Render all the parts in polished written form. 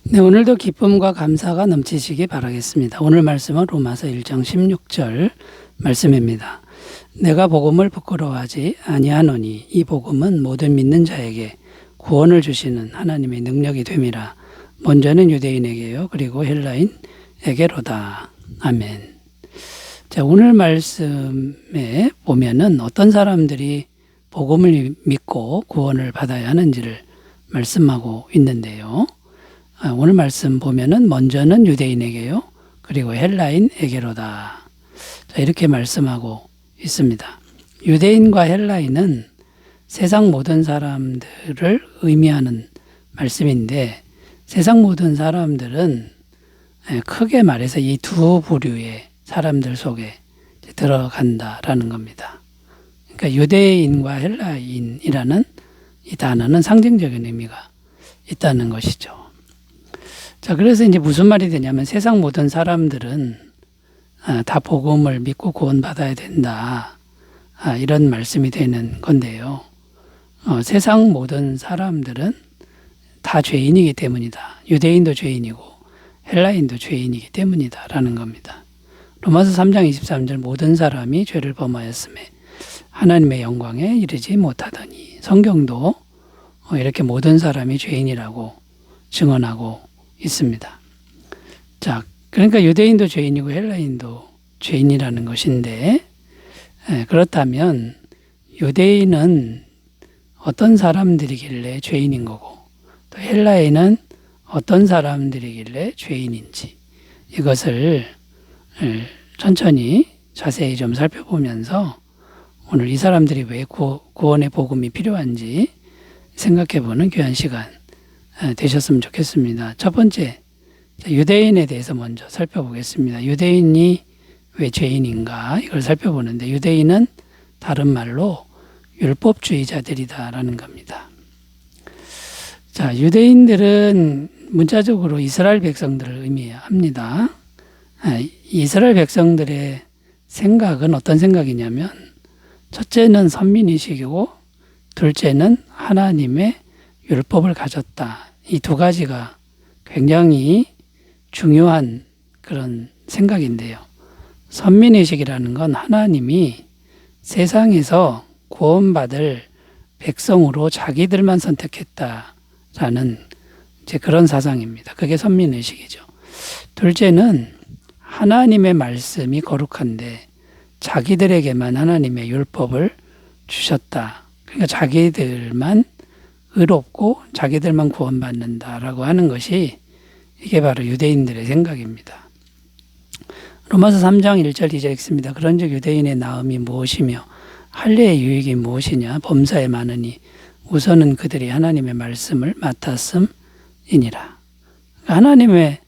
네, 오늘도 기쁨과 감사가 넘치시기 바라겠습니다. 오늘 말씀은 로마서 1장 16절 말씀입니다. 내가 복음을 부끄러워하지 아니하노니 이 복음은 모든 믿는 자에게 구원을 주시는 하나님의 능력이 됨이라. 먼저는 유대인에게요, 그리고 헬라인에게로다. 아멘. 자, 오늘 말씀에 보면은 어떤 사람들이 복음을 믿고 구원을 받아야 하는지를 말씀하고 있는데요. 오늘 말씀 보면은 먼저는 유대인에게요, 그리고 헬라인에게로다. 자, 이렇게 말씀하고 있습니다. 유대인과 헬라인은 세상 모든 사람들을 의미하는 말씀인데, 세상 모든 사람들은 크게 말해서 이 두 부류의 사람들 속에 들어간다라는 겁니다. 그러니까 유대인과 헬라인이라는 이 단어는 상징적인 의미가 있다는 것이죠. 자, 그래서 이제 무슨 말이 되냐면 세상 모든 사람들은 다 복음을 믿고 구원받아야 된다. 이런 말씀이 되는 건데요. 세상 모든 사람들은 다 죄인이기 때문이다. 유대인도 죄인이고 헬라인도 죄인이기 때문이다. 라는 겁니다. 로마서 3장 23절 모든 사람이 죄를 범하였음에 하나님의 영광에 이르지 못하더니, 성경도 이렇게 모든 사람이 죄인이라고 증언하고 있습니다. 자, 그러니까 유대인도 죄인이고 헬라인도 죄인이라는 것인데, 그렇다면 유대인은 어떤 사람들이길래 죄인인 거고, 또 헬라인은 어떤 사람들이길래 죄인인지, 이것을 천천히 자세히 좀 살펴보면서 오늘 이 사람들이 왜 구원의 복음이 필요한지 생각해보는 귀한 시간 되셨으면 좋겠습니다. 첫 번째, 유대인에 대해서 먼저 살펴보겠습니다. 유대인이 왜 죄인인가, 이걸 살펴보는데, 유대인은 다른 말로 율법주의자들이다라는 겁니다. 자, 유대인들은 문자적으로 이스라엘 백성들을 의미합니다. 이스라엘 백성들의 생각은 어떤 생각이냐면, 첫째는 선민의식이고 둘째는 하나님의 율법을 가졌다. 이 두 가지가 굉장히 중요한 그런 생각인데요. 선민의식이라는 건 하나님이 세상에서 구원받을 백성으로 자기들만 선택했다라는 이제 그런 사상입니다. 그게 선민의식이죠. 둘째는 하나님의 말씀이 거룩한데 자기들에게만 하나님의 율법을 주셨다. 그러니까 자기들만 의롭고 자기들만 구원받는다라고 하는 것이, 이게 바로 유대인들의 생각입니다. 로마서 3장 1절 2절 읽습니다. 그런즉 유대인의 나음이 무엇이며 할례의 유익이 무엇이냐, 범사에 많으니 우선은 그들이 하나님의 말씀을 맡았음이니라. 하나님의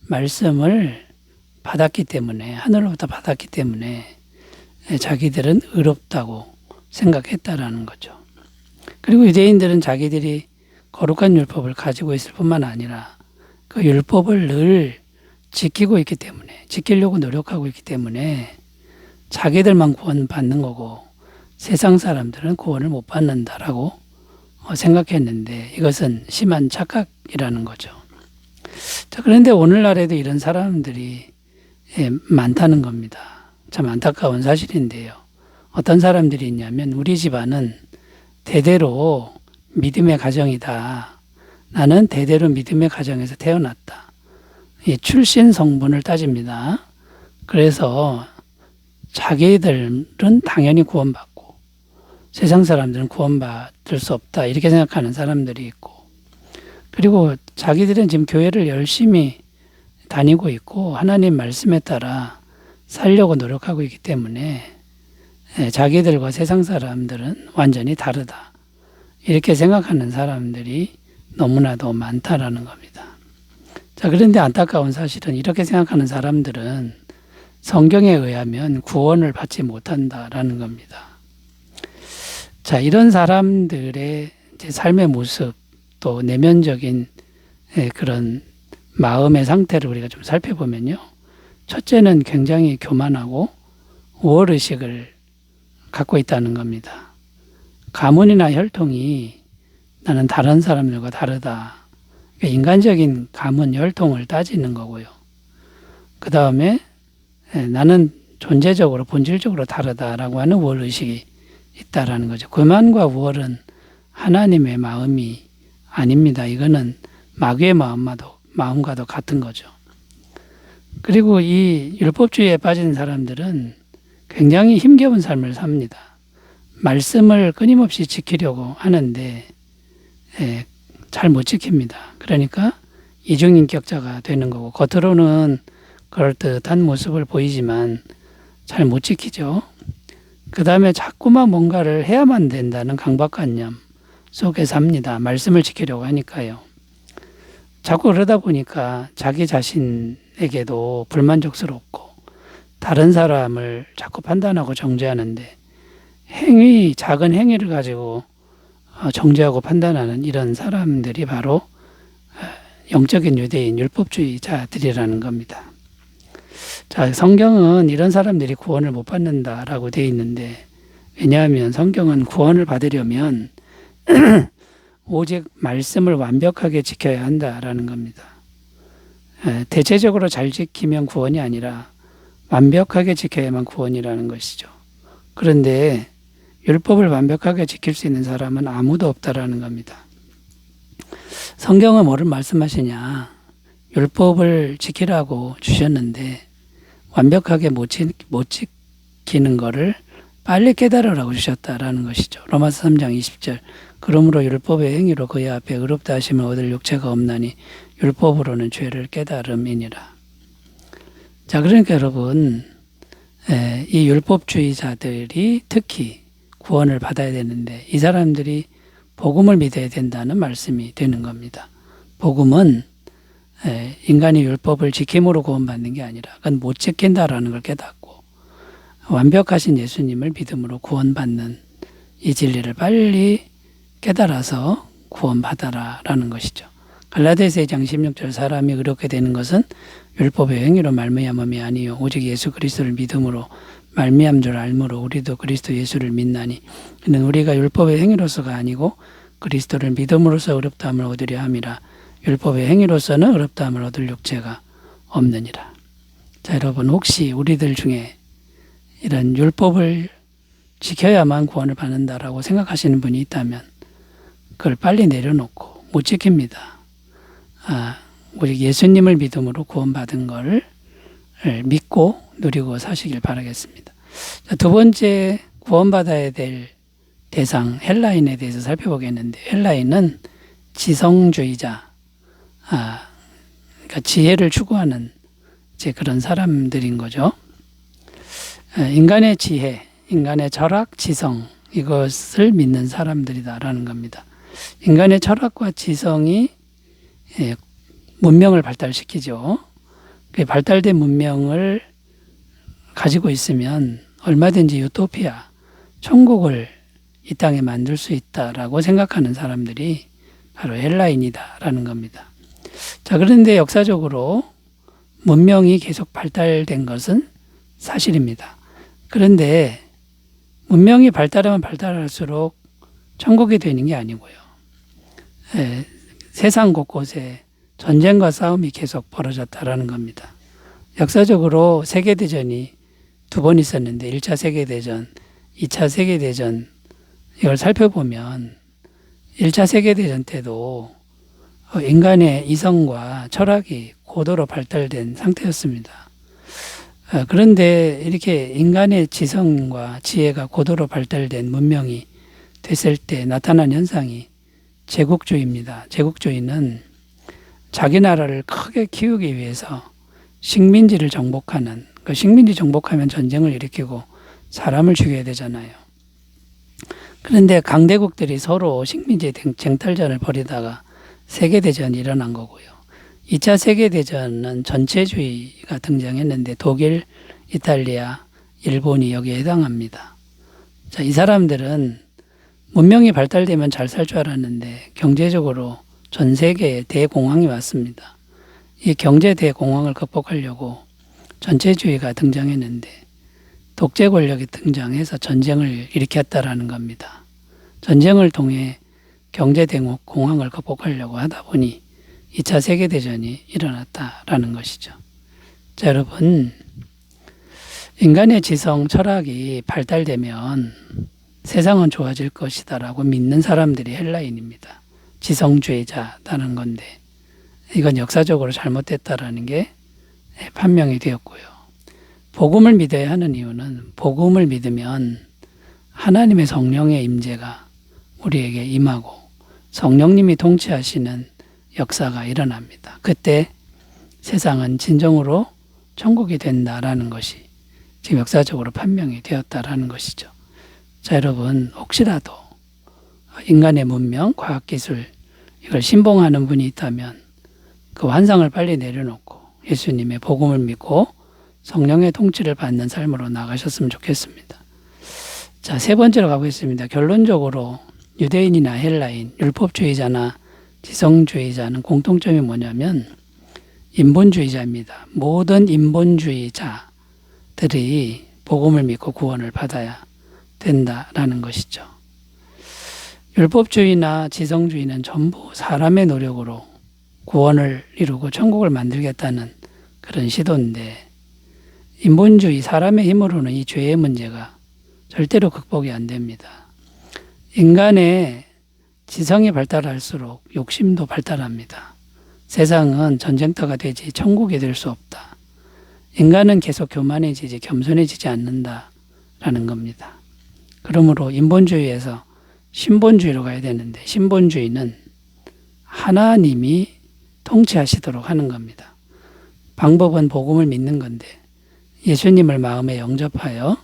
말씀을 받았기 때문에, 하늘로부터 받았기 때문에 자기들은 의롭다고 생각했다라는 거죠. 그리고 유대인들은 자기들이 거룩한 율법을 가지고 있을 뿐만 아니라 그 율법을 늘 지키고 있기 때문에, 지키려고 노력하고 있기 때문에 자기들만 구원받는 거고 세상 사람들은 구원을 못 받는다라고 생각했는데, 이것은 심한 착각이라는 거죠. 자, 그런데 오늘날에도 이런 사람들이 많다는 겁니다. 참 안타까운 사실인데요. 어떤 사람들이 있냐면, 우리 집안은 대대로 믿음의 가정이다. 나는 대대로 믿음의 가정에서 태어났다. 이 출신 성분을 따집니다. 그래서 자기들은 당연히 구원받고 세상 사람들은 구원받을 수 없다, 이렇게 생각하는 사람들이 있고, 그리고 자기들은 지금 교회를 열심히 다니고 있고 하나님 말씀에 따라 살려고 노력하고 있기 때문에 자기들과 세상 사람들은 완전히 다르다, 이렇게 생각하는 사람들이 너무나도 많다라는 겁니다. 자, 그런데 안타까운 사실은 이렇게 생각하는 사람들은 성경에 의하면 구원을 받지 못한다라는 겁니다. 자, 이런 사람들의 삶의 모습, 또 내면적인 그런 마음의 상태를 우리가 좀 살펴보면요. 첫째는 굉장히 교만하고 우월의식을 갖고 있다는 겁니다. 가문이나 혈통이 나는 다른 사람들과 다르다, 인간적인 감은 혈통을 따지는 거고요. 그 다음에 나는 존재적으로 본질적으로 다르다라고 하는 우월 의식이 있다라는 거죠. 교만과 우월은 하나님의 마음이 아닙니다. 이거는 마귀의 마음과도 같은 거죠. 그리고 이 율법주의에 빠진 사람들은 굉장히 힘겨운 삶을 삽니다. 말씀을 끊임없이 지키려고 하는데 잘 못 지킵니다. 그러니까 이중인격자가 되는 거고, 겉으로는 그럴듯한 모습을 보이지만 잘 못 지키죠. 그 다음에 자꾸만 뭔가를 해야만 된다는 강박관념 속에 삽니다. 말씀을 지키려고 하니까요. 자꾸 그러다 보니까 자기 자신에게도 불만족스럽고 다른 사람을 자꾸 판단하고 정죄하는데, 작은 행위를 가지고 정죄하고 판단하는 이런 사람들이 바로 영적인 유대인 율법주의자들이라는 겁니다. 자, 성경은 이런 사람들이 구원을 못 받는다라고 되어 있는데, 왜냐하면 성경은 구원을 받으려면 오직 말씀을 완벽하게 지켜야 한다라는 겁니다. 대체적으로 잘 지키면 구원이 아니라 완벽하게 지켜야만 구원이라는 것이죠. 그런데 율법을 완벽하게 지킬 수 있는 사람은 아무도 없다라는 겁니다. 성경은 뭐를 말씀하시냐? 율법을 지키라고 주셨는데 완벽하게 못 지키는 거를 빨리 깨달으라고 주셨다라는 것이죠. 로마서 3장 20절. 그러므로 율법의 행위로 그의 앞에 의롭다 하심을 얻을 육체가 없나니 율법으로는 죄를 깨달음이니라. 자, 그러니까 여러분, 이 율법주의자들이 특히 구원을 받아야 되는데, 이 사람들이 복음을 믿어야 된다는 말씀이 되는 겁니다. 복음은 인간이 율법을 지킴으로 구원받는 게 아니라 그건 못 지킨다라는 걸 깨닫고 완벽하신 예수님을 믿음으로 구원받는 이 진리를 빨리 깨달아서 구원받아라라는 것이죠. 갈라디아서 2장 16절, 사람이 의롭게 되는 것은 율법의 행위로 말미암음이 아니요 오직 예수 그리스도를 믿음으로 말미암 줄 알므로 우리도 그리스도 예수를 믿나니 이는 우리가 율법의 행위로서가 아니고 그리스도를 믿음으로써 의롭다함을 얻으려 함이라. 율법의 행위로서는 의롭다함을 얻을 육체가 없느니라. 자, 여러분, 혹시 우리들 중에 이런 율법을 지켜야만 구원을 받는다라고 생각하시는 분이 있다면 그걸 빨리 내려놓고 못 지킵니다. 오직 예수님을 믿음으로 구원받은 것을 믿고 누리고 사시길 바라겠습니다. 자, 두 번째, 구원받아야 될 대상 헬라인에 대해서 살펴보겠는데, 헬라인은 지성주의자, 그러니까 지혜를 추구하는 이제 그런 사람들인 거죠. 인간의 지혜, 인간의 철학, 지성, 이것을 믿는 사람들이다라는 겁니다. 인간의 철학과 지성이 문명을 발달시키죠. 그 발달된 문명을 가지고 있으면 얼마든지 유토피아, 천국을 이 땅에 만들 수 있다라고 생각하는 사람들이 바로 헬라인이다라는 겁니다. 자, 그런데 역사적으로 문명이 계속 발달된 것은 사실입니다. 그런데 문명이 발달하면 발달할수록 천국이 되는 게 아니고요. 세상 곳곳에 전쟁과 싸움이 계속 벌어졌다라는 겁니다. 역사적으로 세계대전이 두 번 있었는데 1차 세계대전, 2차 세계대전 이걸 살펴보면 1차 세계대전 때도 인간의 이성과 철학이 고도로 발달된 상태였습니다. 그런데 이렇게 인간의 지성과 지혜가 고도로 발달된 문명이 됐을 때 나타난 현상이 제국주의입니다. 제국주의는 자기 나라를 크게 키우기 위해서 식민지를 정복하는, 그 식민지 정복하면 전쟁을 일으키고 사람을 죽여야 되잖아요. 그런데 강대국들이 서로 식민지 쟁탈전을 벌이다가 세계대전이 일어난 거고요. 2차 세계대전은 전체주의가 등장했는데 독일, 이탈리아, 일본이 여기에 해당합니다. 자, 이 사람들은 문명이 발달되면 잘 살 줄 알았는데 경제적으로 전 세계에 대공황이 왔습니다. 이 경제 대공황을 극복하려고 전체주의가 등장했는데 독재 권력이 등장해서 전쟁을 일으켰다라는 겁니다. 전쟁을 통해 경제 대공황을 극복하려고 하다 보니 2차 세계대전이 일어났다라는 것이죠. 자, 여러분, 인간의 지성 철학이 발달되면 세상은 좋아질 것이다라고 믿는 사람들이 헬라인입니다. 지성주의자라는 건데 이건 역사적으로 잘못됐다라는 게 판명이 되었고요. 복음을 믿어야 하는 이유는 복음을 믿으면 하나님의 성령의 임재가 우리에게 임하고 성령님이 통치하시는 역사가 일어납니다. 그때 세상은 진정으로 천국이 된다라는 것이 지금 역사적으로 판명이 되었다라는 것이죠. 자, 여러분, 혹시라도 인간의 문명, 과학기술 이걸 신봉하는 분이 있다면 그 환상을 빨리 내려놓고 예수님의 복음을 믿고 성령의 통치를 받는 삶으로 나가셨으면 좋겠습니다. 자, 세 번째로 가보겠습니다. 결론적으로 유대인이나 헬라인, 율법주의자나 지성주의자는 공통점이 뭐냐면 인본주의자입니다. 모든 인본주의자들이 복음을 믿고 구원을 받아야 된다라는 것이죠. 율법주의나 지성주의는 전부 사람의 노력으로 구원을 이루고 천국을 만들겠다는 그런 시도인데 인본주의, 사람의 힘으로는 이 죄의 문제가 절대로 극복이 안 됩니다. 인간의 지성이 발달할수록 욕심도 발달합니다. 세상은 전쟁터가 되지 천국이 될 수 없다. 인간은 계속 교만해지지 겸손해지지 않는다라는 겁니다. 그러므로 인본주의에서 신본주의로 가야 되는데 신본주의는 하나님이 통치하시도록 하는 겁니다. 방법은 복음을 믿는 건데 예수님을 마음에 영접하여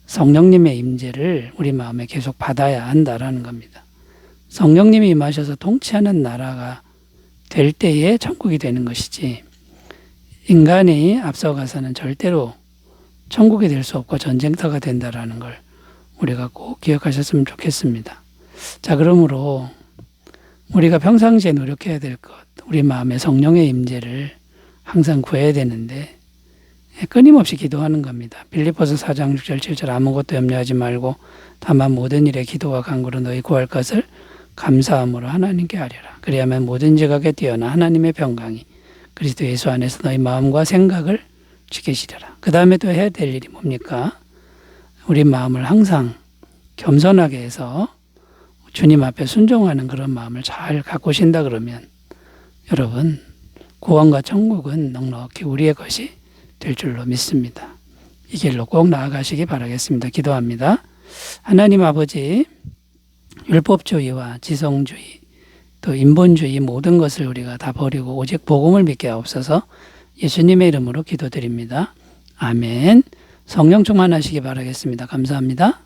성령님의 임재를 우리 마음에 계속 받아야 한다라는 겁니다. 성령님이 임하셔서 통치하는 나라가 될 때에 천국이 되는 것이지 인간이 앞서가서는 절대로 천국이 될 수 없고 전쟁터가 된다라는 걸 우리가 꼭 기억하셨으면 좋겠습니다. 자, 그러므로 우리가 평상시에 노력해야 될 것, 우리 마음에 성령의 임재를 항상 구해야 되는데 끊임없이 기도하는 겁니다. 빌립보서 4장 6절 7절 아무것도 염려하지 말고 다만 모든 일에 기도와 간구로 너희 구할 것을 감사함으로 하나님께 아뢰라. 그리하면 모든 지각에 뛰어나 하나님의 평강이 그리스도 예수 안에서 너희 마음과 생각을 지키시리라. 그 다음에 또 해야 될 일이 뭡니까? 우리 마음을 항상 겸손하게 해서 주님 앞에 순종하는 그런 마음을 잘 가꾸신다 그러면 여러분 구원과 천국은 넉넉히 우리의 것이 될 줄로 믿습니다. 이 길로 꼭 나아가시기 바라겠습니다. 기도합니다. 하나님 아버지, 율법주의와 지성주의 또 인본주의 모든 것을 우리가 다 버리고 오직 복음을 믿게 하옵소서. 예수님의 이름으로 기도드립니다. 아멘. 성령 충만하시기 바라겠습니다. 감사합니다.